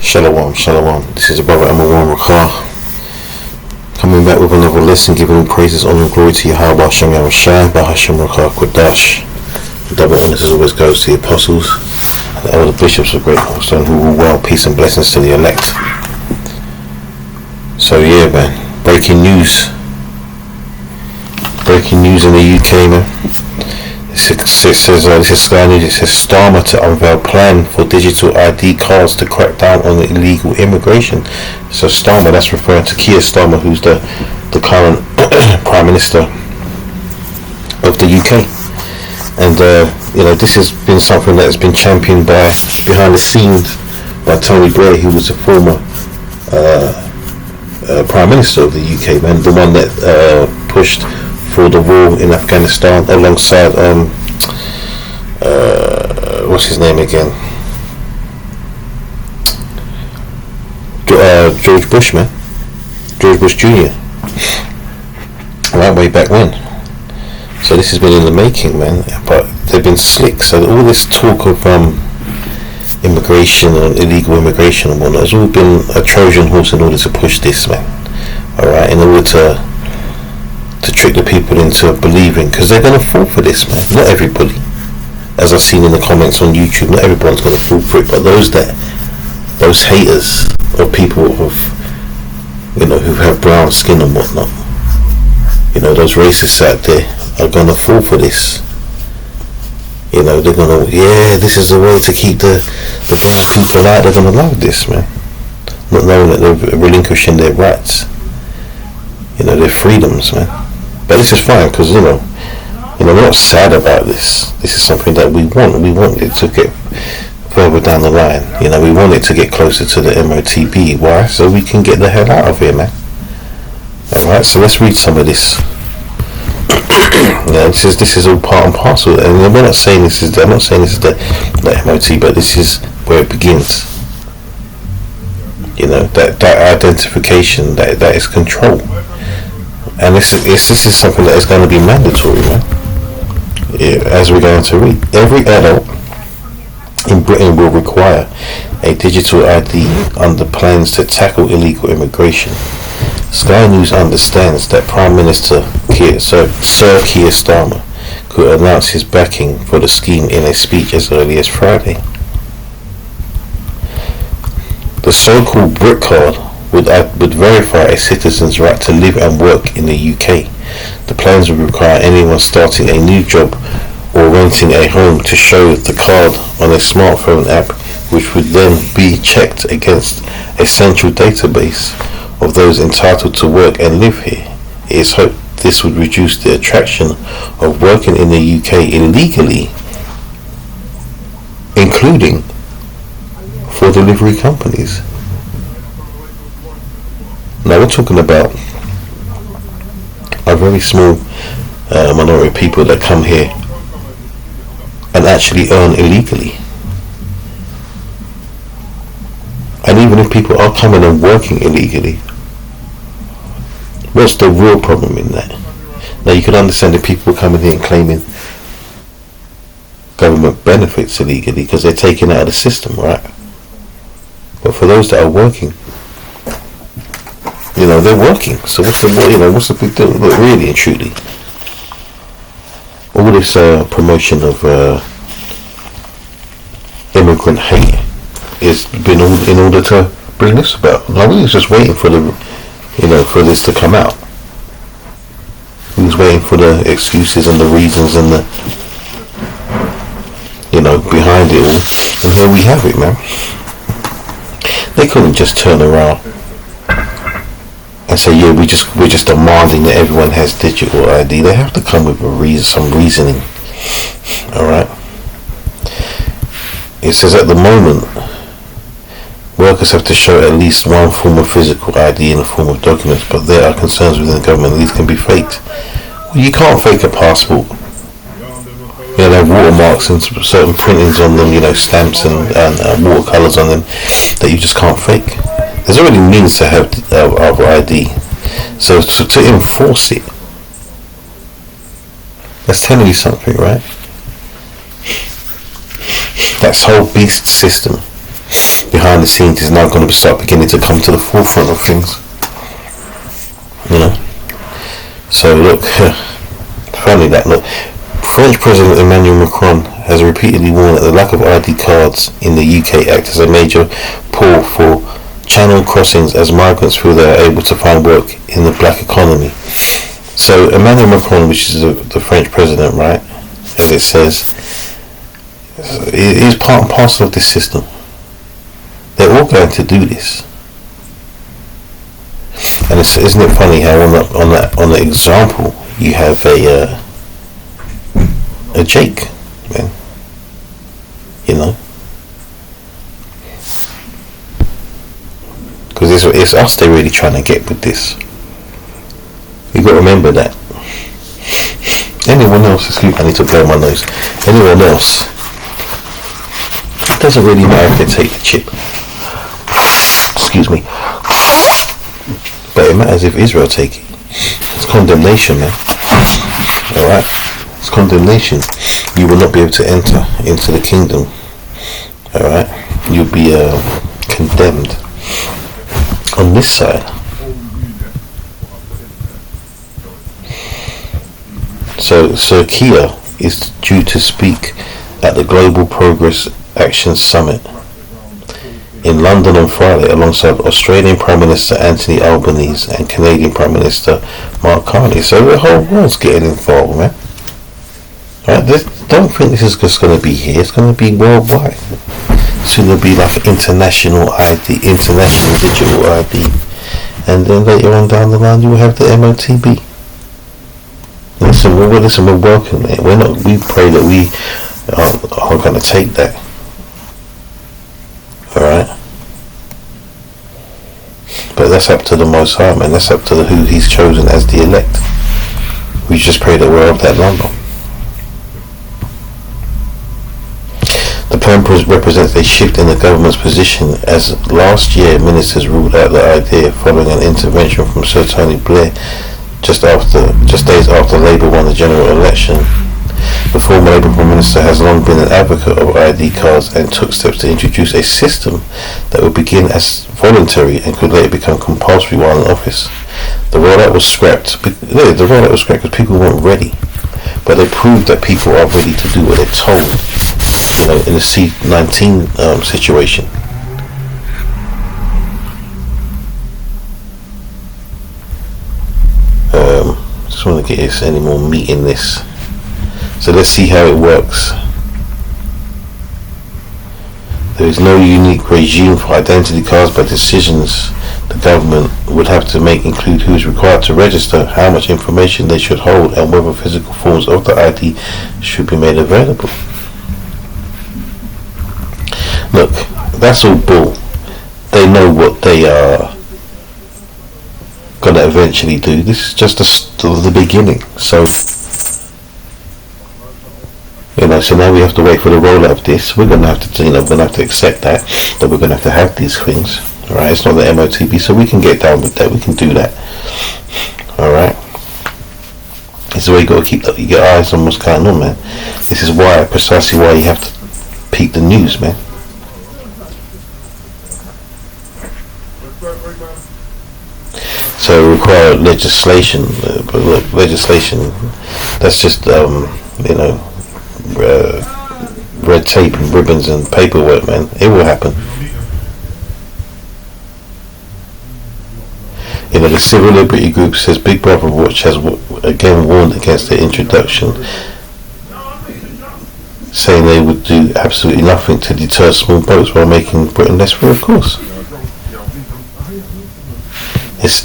Shalom, shalom. This is the brother Amawan Rakar, coming back with another lesson, giving all praises, honor, and glory to Yahweh Hashem Yahushai, Bahashem Rakar Kodash. Double honors as always goes to the apostles and the elder bishops of Great Millstone, who rule well. Peace and blessings to the elect. So yeah, man, breaking news in the UK, man. It says this is Sky News. It says Starmer to unveil plan for digital ID cards to crack down on illegal immigration. So Starmer, that's referring to Keir Starmer, who's the current Prime Minister of the UK. And this has been something that has been championed behind the scenes by Tony Blair, who was a former Prime Minister of the UK, man, the one that pushed for the war in Afghanistan alongside what's his name again? George Bush, man. George Bush Jr. Right way back when. So this has been in the making, man. But they've been slick. So all this talk of immigration and illegal immigration and whatnot has all been a Trojan horse in order to push this, man. Alright, in order to trick the people into believing, because they're going to fall for this, man. Not everybody, as I've seen in the comments on YouTube, not everyone's going to fall for it, but those haters of people who have brown skin and whatnot, those racists out there are going to fall for this. They're going to, this is the way to keep the brown people out. They're going to love this, man, not knowing that they're relinquishing their rights, their freedoms, man. But this is fine, because we're not sad about this. This is something that we want. We want it to get further down the line. We want it to get closer to the MOTB. Why? So we can get the hell out of here, man. Alright, so let's read some of this. This is all part and parcel, and I'm not saying this is the MOT, but this is where it begins. That identification, that is control. And this is something that is going to be mandatory, man. As we're going to read, every adult in Britain will require a digital ID under plans to tackle illegal immigration. Sky News understands that Prime Minister Sir Keir Starmer could announce his backing for the scheme in a speech as early as Friday. The so-called Brit Card would verify a citizen's right to live and work in the UK. The plans would require anyone starting a new job or renting a home to show the card on a smartphone app, which would then be checked against a central database of those entitled to work and live here. It is hoped this would reduce the attraction of working in the UK illegally, including for delivery companies. Now we're talking about a very small minority of people that come here and actually earn illegally. And even if people are coming and working illegally, what's the real problem in that? Now you can understand if people are coming here and claiming government benefits illegally because they're taken out of the system, right? But for those that are working, they're working. So what's the big deal? But really and truly, all this promotion of immigrant hate has been in order to bring this about. Now we was just waiting for for this to come out. We was waiting for the excuses and the reasons and the behind it all, and here we have it, man. They couldn't just turn around and say, we're just demanding that everyone has digital ID. They have to come with some reasoning. Alright? It says at the moment, workers have to show at least one form of physical ID in the form of documents, but there are concerns within the government these can be faked. Well, you can't fake a passport. They have watermarks and certain printings on them, stamps and watercolours on them that you just can't fake. There's already means to have our ID. So to enforce it, that's telling you something, right? That's whole beast system. behind the scenes is now going to start beginning to come to the forefront of things. You know. So look, funny that look. French President Emmanuel Macron has repeatedly warned that the lack of ID cards in the UK acts as a major pull for channel crossings as migrants feel they are able to find work in the black economy. So Emmanuel Macron, which is the French president, right, as it says, is part and parcel of this system. They're all going to do this. And isn't it funny how on the example you have a Jake, man, you know, because it's us they're really trying to get with this. You got to remember that. Anyone else? Excuse me, I need to blow my nose. Anyone else? It doesn't really matter if they take the chip. Excuse me. But it matters if Israel take it. It's condemnation, man. Alright? It's condemnation. You will not be able to enter into the kingdom. Alright? You'll be condemned. On this side. So Sir Keir is due to speak at the Global Progress Action Summit in London on Friday alongside Australian Prime Minister Anthony Albanese and Canadian Prime Minister Mark Carney. So the whole world's getting involved, man. Right? Don't think this is just going to be here. It's going to be worldwide. It's going to be like international ID, international digital ID, and then later on down the line you will have the MOTB. Listen, we're welcome it. We pray that we are going to take that. Alright? But that's up to the Most High, man. That's up to who He's chosen as the elect. We just pray that we're of that number. The plan represents a shift in the government's position, as last year ministers ruled out the idea following an intervention from Sir Tony Blair just days after Labour won the general election. The former Labour Prime Minister has long been an advocate of ID cards and took steps to introduce a system that would begin as voluntary and could later become compulsory while in office. The rollout was scrapped because people weren't ready, but they proved that people are ready to do what they're told. You know, in the C-19 situation. Just want to get any more meat in this. So let's see how it works. There is no unique regime for identity cards, but decisions the government would have to make include who is required to register, how much information they should hold, and whether physical forms of the ID should be made available. Look, that's all bull. They know what they are gonna eventually do. This is just the beginning. So, you know, so now we have to wait for the rollout of this. We're gonna have to, we're gonna have to accept that we're gonna have to have these things. Alright, it's not the MOTB, so we can get down with that. We can do that. Alright. This is where you gotta keep your eyes on what's going on, man. This is precisely why you have to peek the news, man. So require legislation, but look, legislation, that's just, red tape and ribbons and paperwork, man. It will happen. You know, the civil liberty group says Big Brother Watch has again warned against the introduction, saying they would do absolutely nothing to deter small boats while making Britain less free, of course.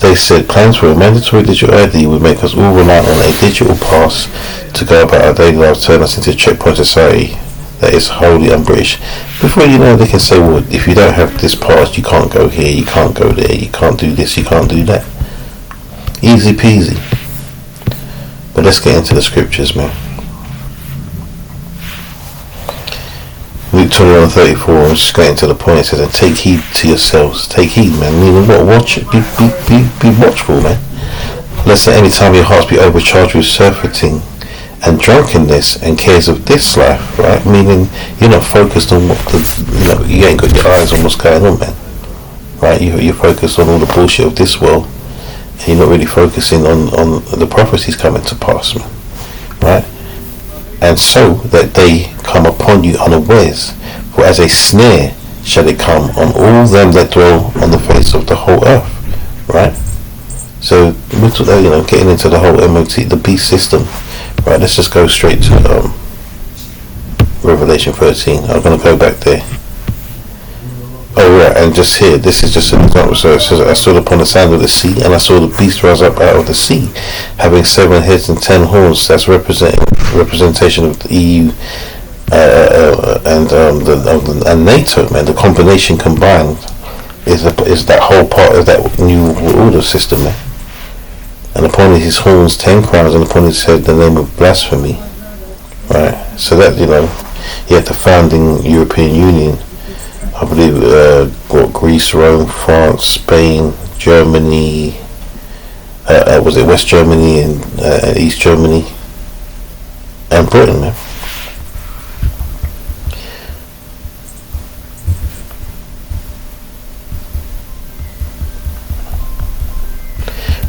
They said plans for a mandatory digital ID would make us all reliant on a digital pass to go about our daily lives, turn us into a checkpoint society that is wholly un-British. Before you know, they can say, well, if you don't have this pass, you can't go here, you can't go there, you can't do this, you can't do that. Easy peasy. But let's get into the scriptures, man. Luke 21:34, I'm just getting to the point. It says, and take heed to yourselves. Take heed, man. Meaning what? Watch. Be watchful, man. Lest at any time your hearts be overcharged with surfeiting and drunkenness and cares of this life, right? Meaning you're not focused on what you ain't got your eyes on what's going on, man. Right? You're focused on all the bullshit of this world, and you're not really focusing on the prophecies coming to pass, man. Right? And so that they come upon you unawares, for as a snare shall it come on all them that dwell on the face of the whole earth. Right? So getting into the whole MOT, the beast system. Right, let's just go straight to Revelation 13. I'm going to go back there. Oh right, and just here, this is just an example. So it says, I stood upon the sand of the sea, and I saw the beast rise up out of the sea, having 7 heads and 10 horns. That's representation of the EU and NATO, man. The combination combined is that whole part of that new order system, man. And upon his horns 10 crowns, and upon his head the name of blasphemy. Right, so that you had the founding European Union. I believe Greece, Rome, France, Spain, Germany, was it West Germany and East Germany, and Britain, man.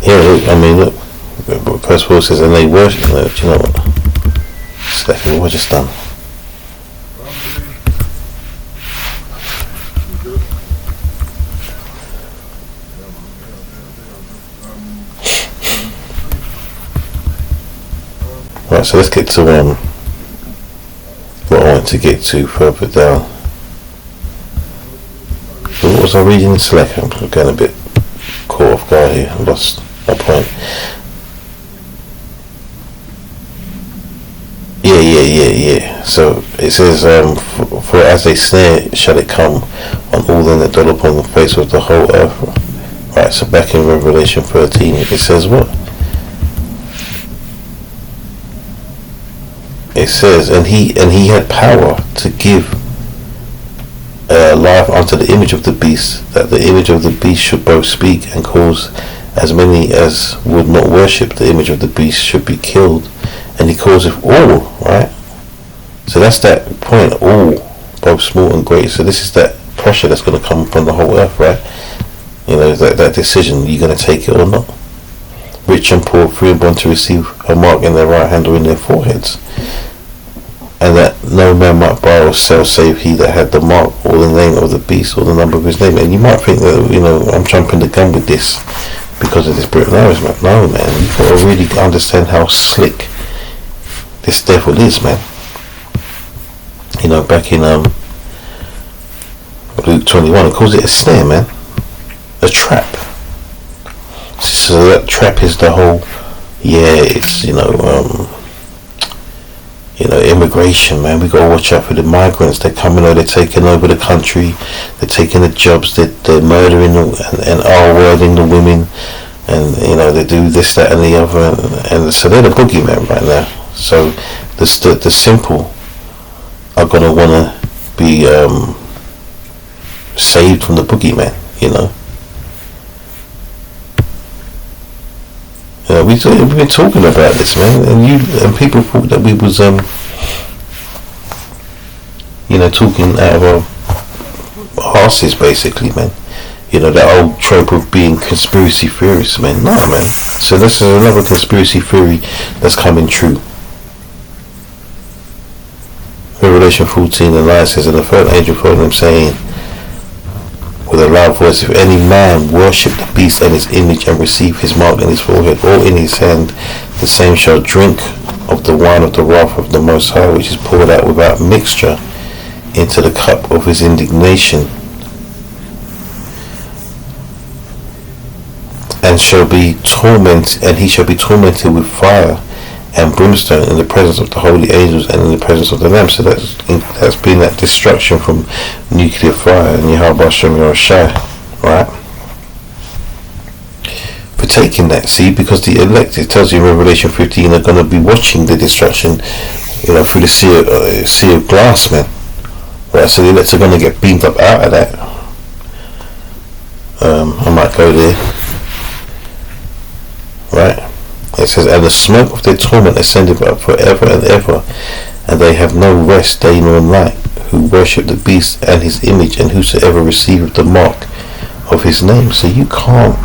Yeah, I mean, look, first of all it says, and they worship, do you know what? Second, we're just done. Right, so let's get to what I want to get to further down. So what was I reading in Slack? I'm getting a bit caught off guard here. I lost my point. Yeah. So it says, for as a snare shall it come on all them that dwell upon the face of the whole earth. Right, so back in Revelation 13 it says what? It says, and he had power to give life unto the image of the beast, that the image of the beast should both speak and cause as many as would not worship the image of the beast should be killed, and he causeth all, right? So that's that point, all, both small and great. So this is that pressure that's going to come upon the whole earth, right? That decision, you're going to take it or not. Rich and poor, free and bond to receive a mark in their right hand or in their foreheads, and that no man might buy or sell save he that had the mark or the name of the beast or the number of his name. And you might think that I'm jumping the gun with this because of this Britain Irishman. No, man, you've got to really understand how slick this devil is, man. Back in Luke 21, it calls it a snare, man, a trap. So that trap is the whole, it's immigration, man. We gotta watch out for the migrants. They're coming over, they're taking over the country, they're taking the jobs, they're murdering and R-wording the women, and they do this, that, and the other, and so they're the boogeyman right now. So the simple are gonna wanna be saved from the boogeyman. We've been talking about this, man, and people thought that we was talking out of our arses, basically, man. That old trope of being conspiracy theorists, man. No, man. So this is another conspiracy theory that's coming true. Revelation 14, the line says, and the third angel followed them, saying with a loud voice, if any man worship the beast and his image and receive his mark in his forehead or in his hand, the same shall drink of the wine of the wrath of the Most High, which is poured out without mixture into the cup of his indignation, and he shall be tormented with fire and brimstone in the presence of the holy angels and in the presence of the Lamb. So that's been that destruction from nuclear fire and Yahweh Hashem Yahushai, right? For taking that, see, because the elect, it tells you in Revelation 15, are going to be watching the destruction, through the sea of glass, man. Right, so the elect are going to get beamed up out of that. I might go there. Right? It says, and the smoke of their torment ascended up forever and ever, and they have no rest day nor night, who worship the beast and his image, and whosoever receiveth the mark of his name. So you can't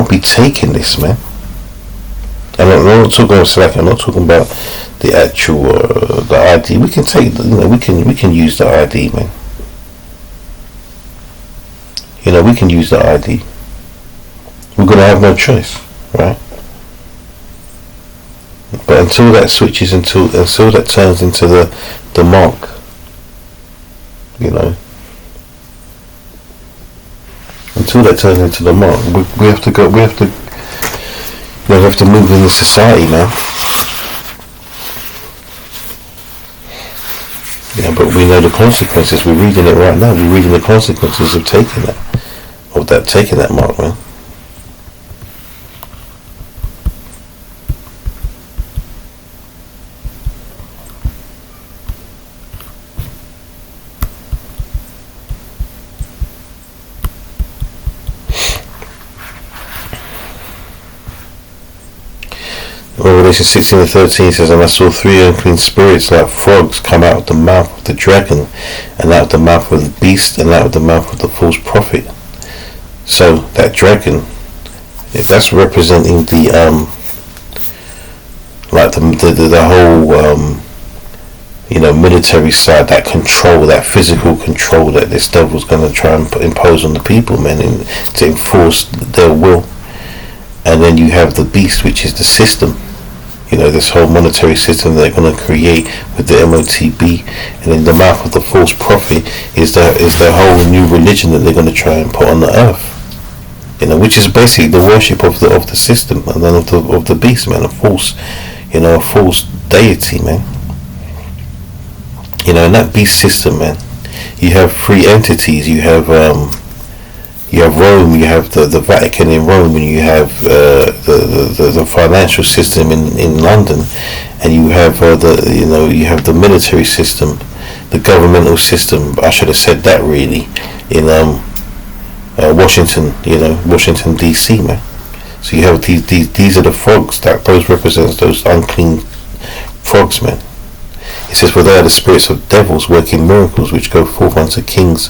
be taking this, man. And I'm not talking about Slack. I'm not talking about the actual the ID. We can take, we can use the ID, man. We can use the ID. We're gonna have no choice, right? But until that switches, until that turns into the mark, until that turns into the mark, we have to go. We have to move in the society, man. Yeah, but we know the consequences. We're reading it right now. We're reading the consequences of taking that mark, man. Revelation 16:13 says, and I saw 3 unclean spirits like frogs come out of the mouth of the dragon, and out of the mouth of the beast, and out of the mouth of the false prophet. So that dragon, if that's representing the whole military side, that control, that physical control that this devil's going to try and impose on the people, man, to enforce their will. And then you have the beast, which is the system, this whole monetary system they're going to create with the MOTB. And in the mouth of the false prophet is the whole new religion that they're going to try and put on the earth, which is basically the worship of the system, and then of the beast, man, a false deity, man. In that beast system, man, you have 3 entities. You have Rome, you have the Vatican in Rome, and you have the financial system in London, and you have you have the military system, the governmental system. I should have said that really in Washington, Washington DC, man. So you have these are the frogs, that those represents those unclean frogs, man. It says, for they are the spirits of devils working miracles, which go forth unto the kings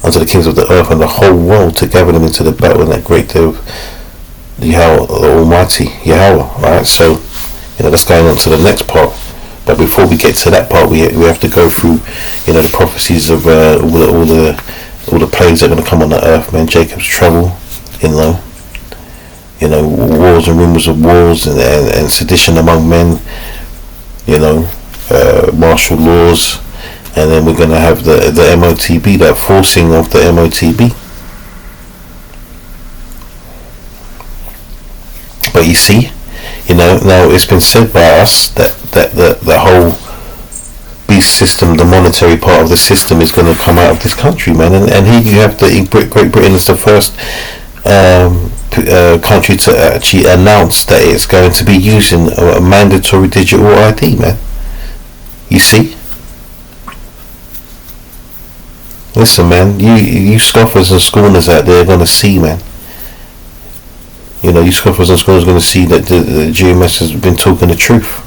of the earth and the whole world, to gather them into the battle in that great day of Yahweh, the Almighty Yahweh. Right, so that's going on to the next part. But before we get to that part, we have to go through the prophecies of all the plagues that are going to come on the earth, man. Jacob's trouble, wars and rumors of wars and sedition among men, martial laws. And then we're going to have the MOTB, that forcing of the MOTB. But you see, now it's been said by us that the whole beast system, the monetary part of the system, is going to come out of this country, man. And here you have Great Britain is the first country to actually announce that it's going to be using a mandatory digital ID, man. You see? Listen, man, you scoffers and scorners out there are going to see, man. You scoffers and scorners are going to see that the GMS has been talking the truth.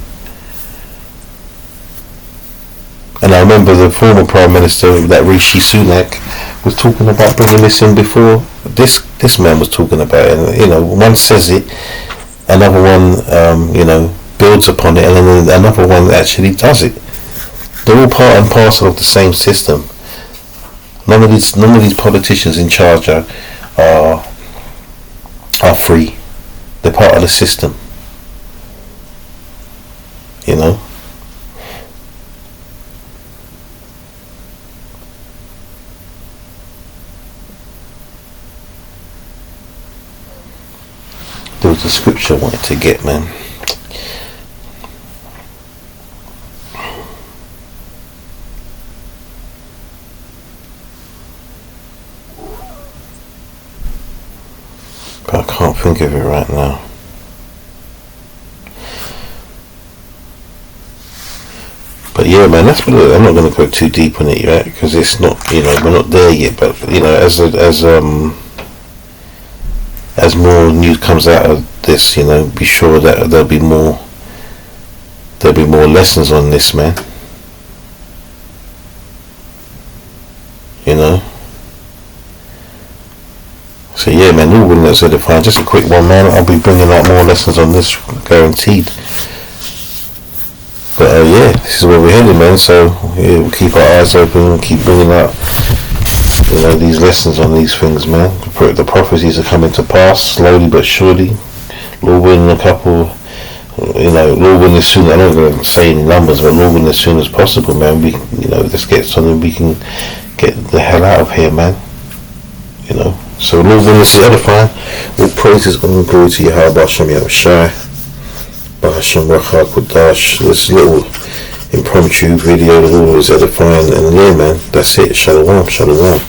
And I remember the former Prime Minister, that Rishi Sunak, was talking about bringing this in before this man was talking about it. And, one says it, another one, builds upon it, and then another one actually does it. They're all part and parcel of the same system. None of these politicians in charge are free. They're part of the system. There was a scripture I wanted to get, man. But I can't think of it right now. But yeah, man, I'm not going to go too deep on it yet, because it's not, we're not there yet. But as as more news comes out of this, be sure that there'll be more lessons on this, man. So yeah, man, all Winlets Edifying. Just a quick one, man. I'll be bringing out more lessons on this, guaranteed. But yeah, this is where we're heading, man. So yeah, we'll keep our eyes open and keep bringing out, these lessons on these things, man. The prophecies are coming to pass slowly but surely. Lord willing, a couple, Lord willing, as soon. I'm not going to say any numbers, but Lord willing, as soon as possible, man. We, let's get something. We can get the hell out of here, man. So Lord willing, this is Edifying. All praises and glory to Yahweh B'Shem Yahushai. B'Shem Racha Kodash. This little impromptu video of all is Edifying, and yeah, man, that's it. Shalom, shalom.